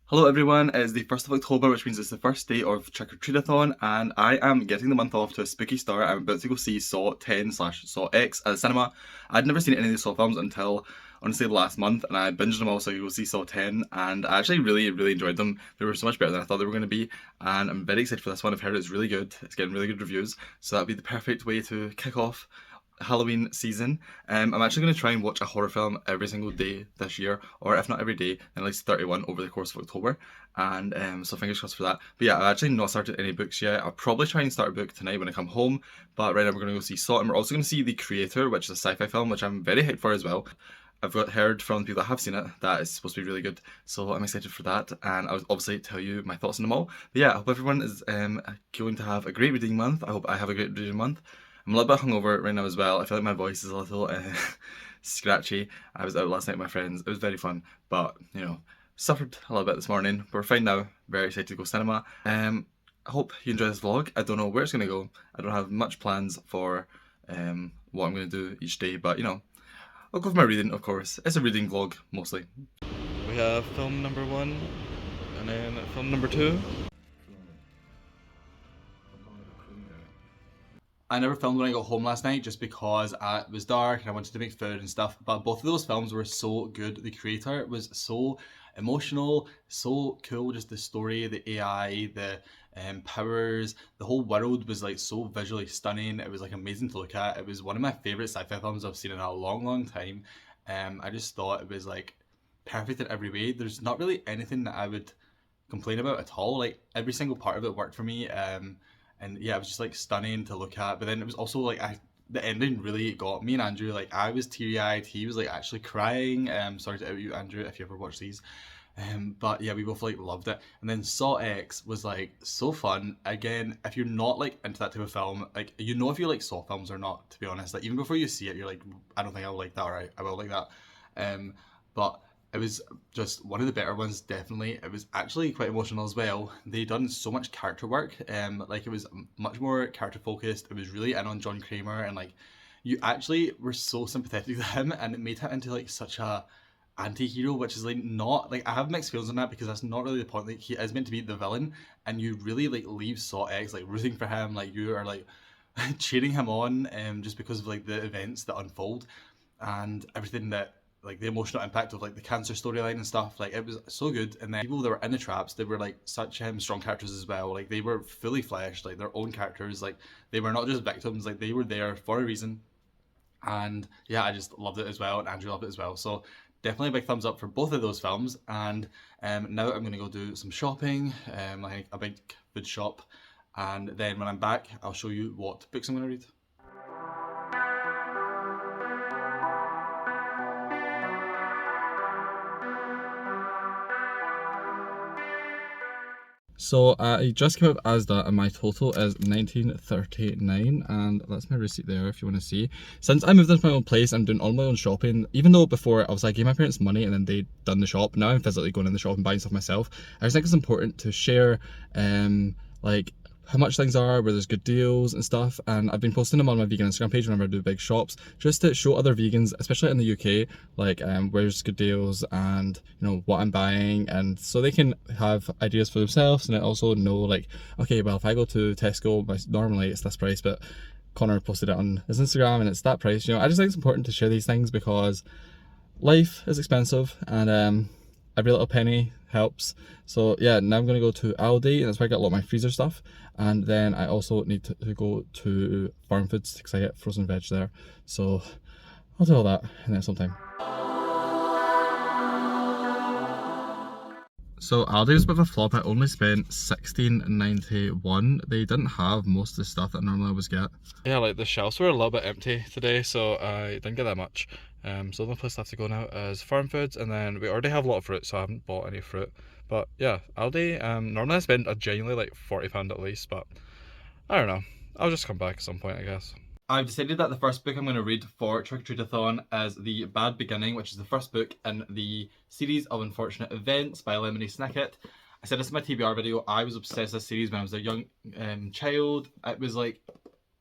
Hello everyone, it's the 1st of October, which means it's the first day of treadathon, and I am getting the month off to a spooky start. I'm about to go see Saw 10/Saw X at the cinema. I'd never seen any of the Saw films until, honestly, the last month, and I binged them all so I could go see Saw 10, and I actually really enjoyed them. They were so much better than I thought they were going to be, and I'm very excited for this one. I've heard it's really good. It's getting really good reviews, so that'd be the perfect way to kick off Halloween season. I'm actually going to try and watch a horror film every single day this year, or if not every day, then at least 31 over the course of October. And so fingers crossed for that. But yeah, I've actually not started any books yet. I'll probably try and start a book tonight when I come home. But right now we're going to go see Saw, and we're also going to see The Creator, which is a sci-fi film, which I'm very hyped for as well. Heard from people that have seen it that it's supposed to be really good, so I'm excited for that, and I'll obviously tell you my thoughts on them all. But yeah, I hope everyone is going to have a great reading month. I hope I have a great reading month. I'm a little bit hungover right now as well. I feel like my voice is a little scratchy. I was out last night with my friends. It was very fun, but suffered a little bit this morning. But we're fine now. Very excited to go cinema. I hope you enjoy this vlog. I don't know where it's gonna go. I don't have much plans for what I'm gonna do each day, but I'll go for my reading, of course. It's a reading vlog mostly. We have film number 1, and then film number 2. I never filmed when I got home last night just because it was dark and I wanted to make food and stuff, but both of those films were so good. The Creator was so emotional, so cool, just the story, the AI, the powers, the whole world was like so visually stunning. It was like amazing to look at. It was one of my favourite sci-fi films I've seen in a long time. I just thought it was like perfect in every way. There's not really anything that I would complain about at all. Like every single part of it worked for me. And yeah, it was just like stunning to look at. But then it was also like the ending really got me and Andrew. Like I was teary-eyed. He was like actually crying. Sorry to out you, Andrew, if you ever watch these. But yeah, we both like loved it. And then Saw X was like so fun. Again, if you're not like into that type of film, like if you like Saw films or not, to be honest. Like even before you see it, you're like, I don't think I'll like that, or I will like that. But it was just one of the better ones, definitely. It was actually quite emotional as well. They done so much character work. Like it was much more character focused. It was really in on John Kramer, and like you actually were so sympathetic to him, and it made him into like such a anti-hero, which is like not like, I have mixed feelings on that because that's not really the point. Like he is meant to be the villain, and you really like leave Saw X like rooting for him, like you are like cheering him on, just because of like the events that unfold and everything that, like the emotional impact of like the cancer storyline and stuff. Like it was so good. And then people that were in the traps, they were like such strong characters as well. Like they were fully fleshed, like their own characters. Like they were not just victims, like they were there for a reason. And yeah, I just loved it as well, and Andrew loved it as well. So definitely a big thumbs up for both of those films. And now I'm gonna go do some shopping, like a big food shop, and then when I'm back I'll show you what books I'm gonna read. So I just came up as that, and my total is 1939, and that's my receipt there if you want to see. Since I moved into my own place, I'm doing all my own shopping. Even though before I was like, I gave my parents money and then they'd done the shop, now I'm physically going in the shop and buying stuff myself. I just think it's important to share like how much things are, where there's good deals and stuff, and I've been posting them on my vegan Instagram page whenever I do big shops, just to show other vegans, especially in the UK, like where's good deals and what I'm buying, and so they can have ideas for themselves, and also know like, okay, well if I go to Tesco, normally it's this price, but Connor posted it on his Instagram and it's that price. I just think it's important to share these things because life is expensive, and every little penny helps. So yeah, now I'm gonna go to Aldi, and that's where I get a lot of my freezer stuff, and then I also need to go to Farm Foods because I get frozen veg there. So I'll do all that in then sometime. So Aldi was a bit of a flop. I only spent $16.91. They didn't have most of the stuff that I normally always get. Yeah, like the shelves were a little bit empty today, so I didn't get that much. So the only place I have to go now is Farm Foods, and then we already have a lot of fruit, so I haven't bought any fruit. But yeah, Aldi, normally I spend a genuinely like £40 at least, but I don't know. I'll just come back at some point, I guess. I've decided that the first book I'm going to read for Trick or Treat-a-thon is The Bad Beginning, which is the first book in the series of unfortunate events by Lemony Snicket. I said this in my TBR video, I was obsessed with this series when I was a young child. It was like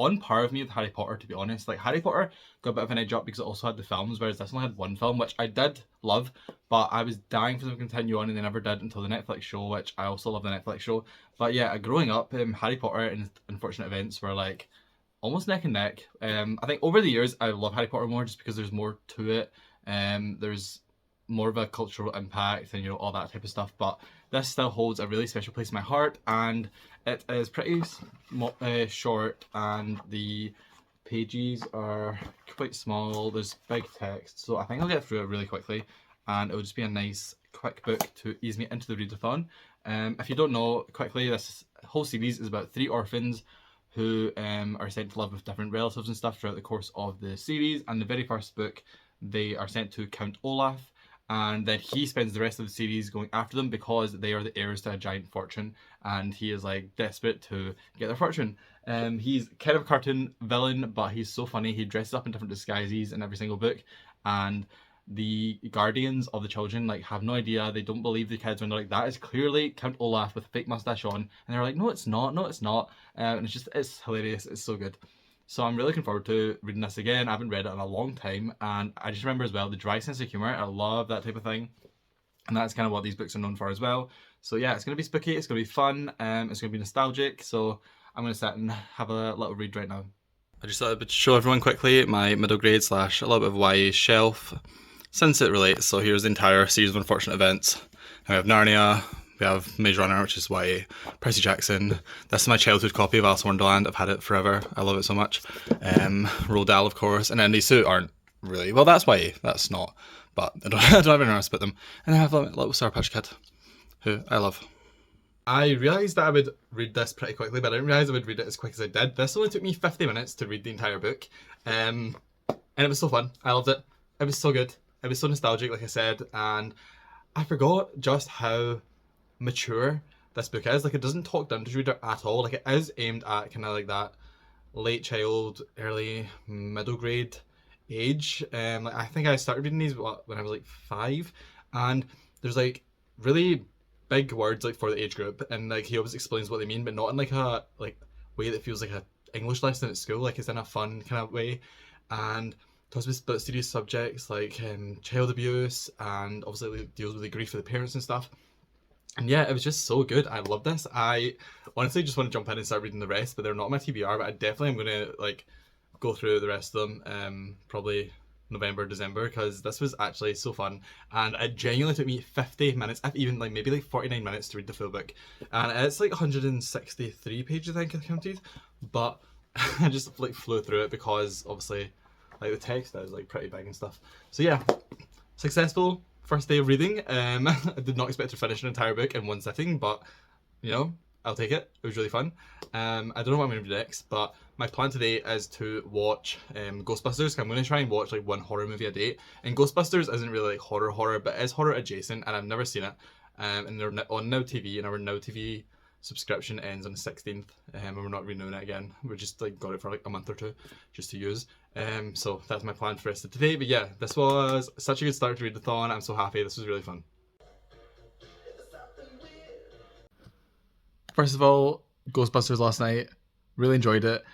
on par with me with Harry Potter, to be honest. Like, Harry Potter got a bit of an edge up because it also had the films, whereas this only had one film, which I did love, but I was dying for them to continue on, and they never did until the Netflix show, which I also love the Netflix show. But yeah, growing up, Harry Potter and Unfortunate Events were like almost neck and neck. I think over the years, I love Harry Potter more just because there's more to it. There's more of a cultural impact and, you know, all that type of stuff. But this still holds a really special place in my heart, and it is pretty short, and the pages are quite small. There's big text, so I think I'll get through it really quickly, and it will just be a nice quick book to ease me into the readathon. If you don't know, quickly, this whole series is about 3 orphans who are sent to live with different relatives and stuff throughout the course of the series. And the very first book, they are sent to Count Olaf, and then he spends the rest of the series going after them because they are the heirs to a giant fortune, and he is like desperate to get their fortune. He's kind of a cartoon villain, but he's so funny. He dresses up in different disguises in every single book, and the guardians of the children like have no idea. They don't believe the kids when they're like, that is clearly Count Olaf with a fake mustache on, and they're like, no, it's not, no, it's not. And it's hilarious. It's so good. So I'm really looking forward to reading this again. I haven't read it in a long time, and I just remember as well the dry sense of humour. I love that type of thing, and that's kind of what these books are known for as well. So yeah, it's going to be spooky, it's going to be fun, it's going to be nostalgic, so I'm going to sit and have a little read right now. I just thought I would show everyone quickly my middle grade / a little bit of YA shelf, since it relates. So here's the entire series of Unfortunate Events. We have Narnia, we have Maze Runner, which is YA, Percy Jackson. This is my childhood copy of Alice in Wonderland. I've had it forever. I love it so much. Roald Dahl, of course. And then these two aren't really, well, that's YA. That's not. But I don't have anything else to put them. And I have a little Sour Patch Kid, who I love. I realised that I would read this pretty quickly, but I didn't realise I would read it as quick as I did. This only took me 50 minutes to read the entire book. And it was so fun. I loved it. It was so good. It was so nostalgic, like I said. And I forgot just how mature this book is. Like, it doesn't talk down to the reader at all. Like, it is aimed at kind of like that late child, early middle grade age. Like, I think I started reading these when I was like 5, and there's like really big words like for the age group, and like he always explains what they mean, but not in like a way that feels like a English lesson at school. Like, it's in a fun kind of way, and talks about serious subjects like child abuse, and obviously it deals with the grief of the parents and stuff. And yeah, it was just so good. I love this. I honestly just want to jump in and start reading the rest, but they're not on my TBR, but I definitely am going to like go through the rest of them probably November, December, because this was actually so fun, and it genuinely took me 50 minutes, even like maybe like 49 minutes to read the full book, and it's like 163 pages I think I counted, but I just like flew through it because obviously like the text is like pretty big and stuff. So yeah, successful first day of reading. I did not expect to finish an entire book in one sitting, but you know, I'll take it. It was really fun. I don't know what I'm going to do next, but my plan today is to watch Ghostbusters. I'm going to try and watch like one horror movie a day. And Ghostbusters isn't really like horror, but it is horror adjacent, and I've never seen it. And they're on Now TV, and our Now TV subscription ends on the 16th, and we're not renewing it again. We just like got it for like a month or two just to use. So that's my plan for the rest of today. But yeah, this was such a good start to readathon. I'm so happy. This was really fun. First of all, Ghostbusters last night. Really enjoyed it.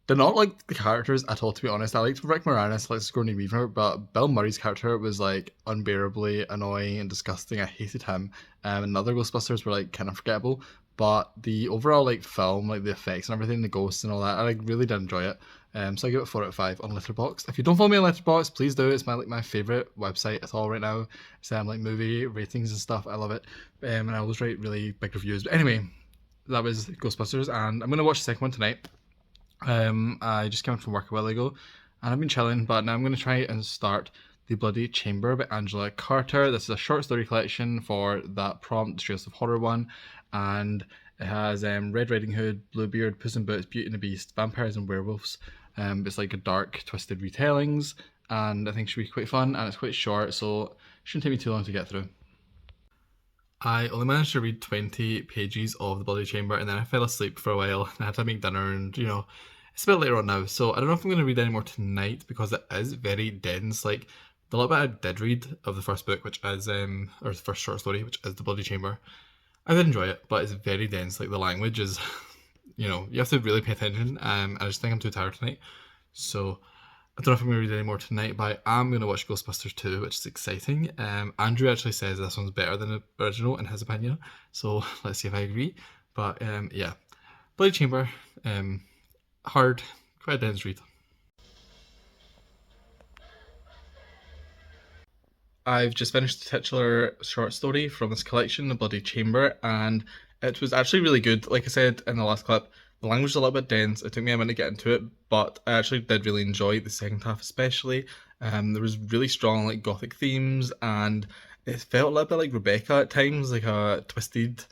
Did not like the characters at all, to be honest. I liked Rick Moranis, like Sigourney Weaver, but Bill Murray's character was like unbearably annoying and disgusting. I hated him. And the other Ghostbusters were like kind of forgettable. But the overall like film, like the effects and everything, the ghosts and all that, I like really did enjoy it. So I give it 4 out of 5 on Letterboxd. If you don't follow me on Letterboxd, please do. It's my favourite website at all right now. It's like movie ratings and stuff. I love it. And I always write really big reviews. But anyway, that was Ghostbusters, and I'm gonna watch the second one tonight. I just came from work a while ago, and I've been chilling, but now I'm gonna try and start The Bloody Chamber by Angela Carter. This is a short story collection for that Prompt, the Streets of Horror one, and it has Red Riding Hood, Bluebeard, Puss in Boots, Beauty and the Beast, vampires and werewolves. It's like a dark, twisted retellings, and I think it should be quite fun, and it's quite short, so it shouldn't take me too long to get through. I only managed to read 20 pages of The Bloody Chamber, and then I fell asleep for a while, and I had to make dinner, and you know, it's a bit later on now, so I don't know if I'm going to read any more tonight, because it is very dense. Like, the little bit I did read of the first book, which is, or the first short story, which is The Bloody Chamber, I did enjoy it, but it's very dense. Like, the language is you have to really pay attention. I just think I'm too tired tonight. So I don't know if I'm going to read any more tonight, but I am going to watch Ghostbusters 2, which is exciting. Andrew actually says this one's better than the original in his opinion, so let's see if I agree. But yeah, Bloody Chamber, hard, quite a dense read. I've just finished the titular short story from this collection, The Bloody Chamber, and it was actually really good. Like I said in the last clip, the language is a little bit dense. It took me a minute to get into it, but I actually did really enjoy the second half, especially. There was really strong like gothic themes, and it felt a little bit like Rebecca at times, like a twisted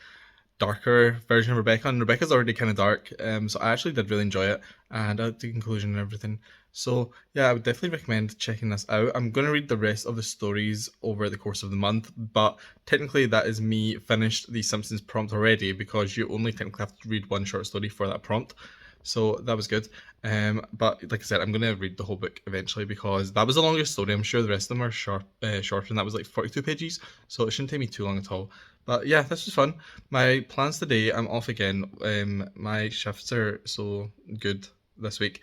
darker version of Rebecca, and Rebecca's already kind of dark. So I actually did really enjoy it, and I liked the conclusion and everything. So yeah, I would definitely recommend checking this out. I'm going to read the rest of the stories over the course of the month, but technically that is me finished the Simpsons prompt already because you only technically have to read one short story for that prompt. So that was good. But like I said, I'm going to read the whole book eventually because that was the longest story. I'm sure the rest of them are shorter, and that was like 42 pages, so it shouldn't take me too long at all. But yeah, this was fun. My plans today, I'm off again. My shifts are so good this week,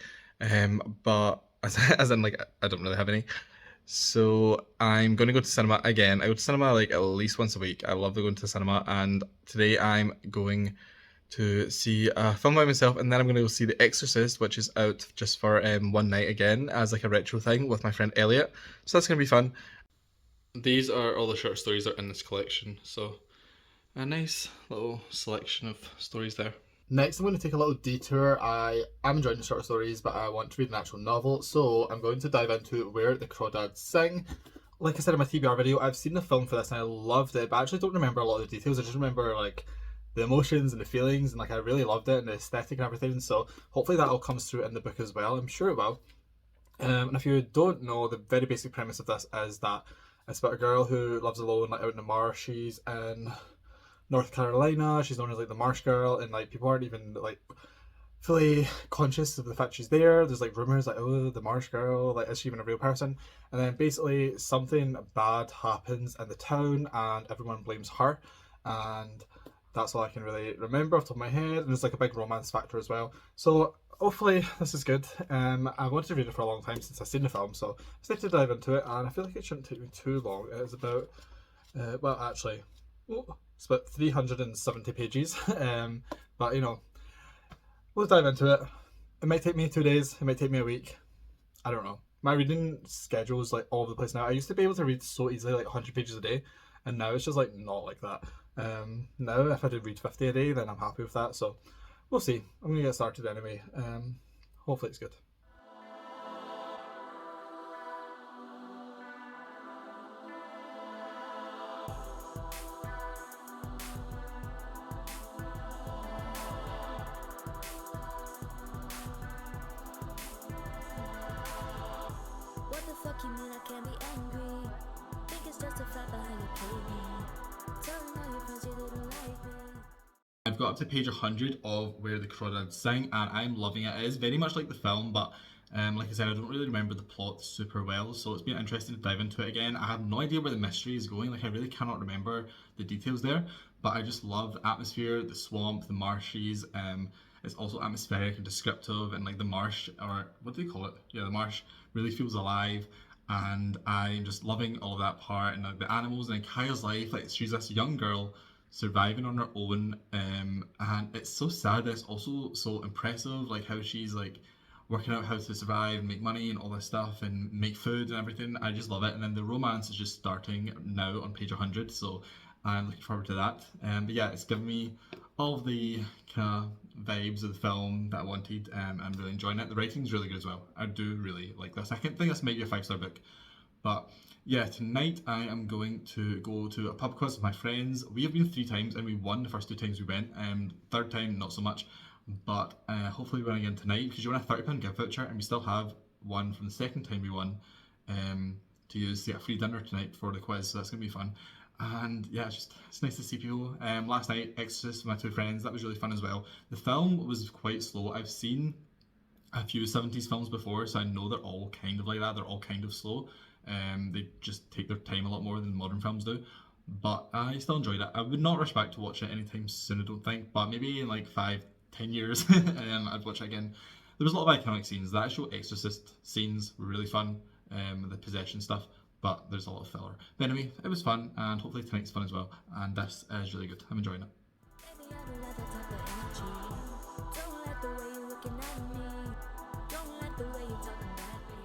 but as in like I don't really have any. So I'm going to go to cinema again. I go to cinema like at least once a week. I love going to cinema, and today I'm going to see a film by myself, and then I'm going to go see The Exorcist, which is out just for one night again as like a retro thing with my friend Elliot. So that's going to be fun. These are all the short stories that are in this collection. So a nice little selection of stories there. Next, I'm going to take a little detour. I am enjoying the short stories, but I want to read an actual novel, so I'm going to dive into Where the Crawdads Sing. Like I said in my TBR video, I've seen the film for this and I loved it, but I actually don't remember a lot of the details. I just remember like the emotions and the feelings, and like I really loved it and the aesthetic and everything. So hopefully that all comes through in the book as well. I'm sure it will. And if you don't know, the very basic premise of this is that it's about a girl who lives alone, like out in the marsh. She's in North Carolina. She's known as like the Marsh Girl, and like people aren't even like fully conscious of the fact she's there. There's like rumors like, oh, the Marsh Girl, like is she even a real person? And then basically something bad happens in the town, and everyone blames her. And that's all I can really remember off the top of my head. And there's like a big romance factor as well. So hopefully this is good. I wanted to read it for a long time since I've seen the film, so I decided to dive into it, and I feel like it shouldn't take me too long. It is about, well, actually, it's about 370 pages. But you know, we'll dive into it. It might take me 2 days. It might take me a week. I don't know. My reading schedule is like all over the place now. I used to be able to read so easily, like 100 pages a day, and now it's just like not like that. Now, if I did read 50 a day, then I'm happy with that. So we'll see. I'm gonna get started anyway. Hopefully it's good. What the fuck you mean I can't be angry? Think it's justified behind your pavement. Telling all your friends you didn't like me. I've got up to page 100 of Where the Crawdads Sing, and I'm loving it. It is very much like the film, but like I said, I don't really remember the plot super well, so it's been interesting to dive into it again. I have no idea where the mystery is going, like I really cannot remember the details there, but I just love the atmosphere, the swamp, the marshes. It's also atmospheric and descriptive, and like the marsh, or what do they call it? Yeah, the marsh really feels alive, and I'm just loving all of that part, and like the animals, and like Kaya's life. Like she's this young girl surviving on her own, and it's so sad, but it's also so impressive, like how she's like working out how to survive and make money and all this stuff and make food and everything. I just love it. And then the romance is just starting now on page 100, so I'm looking forward to that. But yeah, it's given me all of the kind of vibes of the film that I wanted. I'm really enjoying it. The writing's really good as well. I do really like this. I think this might be a 5-star book. But yeah, tonight I am going to go to a pub quiz with my friends. We have been 3 times and we won the first 2 times we went. Third time, not so much. But hopefully we win again tonight because you win a £30 gift voucher, and we still have one from the second time we won to use to get a free dinner tonight for the quiz. So that's going to be fun. And yeah, it's nice to see people. Last night, Exorcist with my 2 friends, that was really fun as well. The film was quite slow. I've seen a few 70s films before, so I know they're all kind of like that. They're all kind of slow. They just take their time a lot more than modern films do. But I still enjoyed it. I would not rush back to watch it anytime soon, I don't think. But maybe in like 10 years. I'd watch it again. There was a lot of iconic scenes. The actual exorcist scenes were really fun, the possession stuff, but there's a lot of filler. But anyway, it was fun, and hopefully tonight's fun as well. And this is really good. I'm enjoying it. Baby, I don't like that type of energy. Don't like the way you're looking at me. Don't like the way you're talking about me.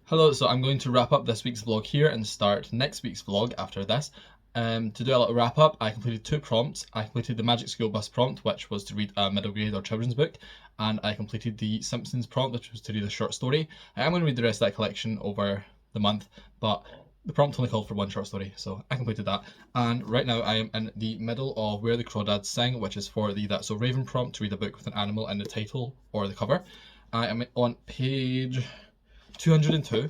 Hello, so I'm going to wrap up this week's vlog here and start next week's vlog after this. To do a little wrap up, I completed 2 prompts. I completed the Magic School Bus prompt, which was to read a middle grade or children's book, and I completed the Simpsons prompt, which was to read a short story. I am going to read the rest of that collection over the month, but the prompt only called for 1 short story, so I completed that. And right now I am in the middle of Where the Crawdads Sing, which is for the That's So Raven prompt to read a book with an animal in the title or the cover. I am on page 202.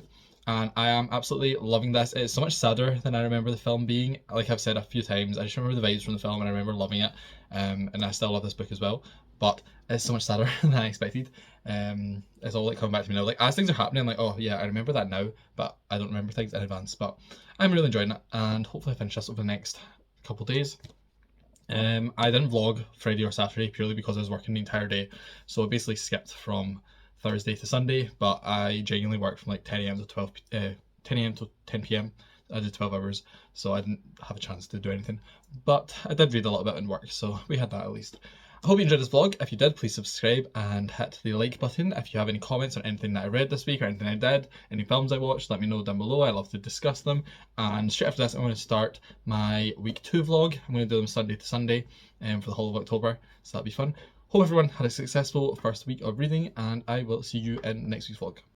And I am absolutely loving this. It's so much sadder than I remember the film being. Like I've said a few times, I just remember the vibes from the film and I remember loving it. And I still love this book as well. But it's so much sadder than I expected. It's all like coming back to me now. Like as things are happening, I'm like, oh yeah, I remember that now, but I don't remember things in advance. But I'm really enjoying it, and hopefully I finish this over the next couple of days. I didn't vlog Friday or Saturday purely because I was working the entire day. So I basically skipped from Thursday to Sunday, but I genuinely worked from like 10 a.m. to 10 a.m. to 10 p.m. I did 12 hours, so I didn't have a chance to do anything. But I did read a little bit in work, so we had that at least. I hope you enjoyed this vlog. If you did, please subscribe and hit the like button. If you have any comments on anything that I read this week or anything I did, any films I watched, let me know down below. I love to discuss them. And straight after this, I'm going to start my week 2 vlog. I'm going to do them Sunday to Sunday for the whole of October, so that'll be fun. Hope everyone had a successful first week of reading, and I will see you in next week's vlog.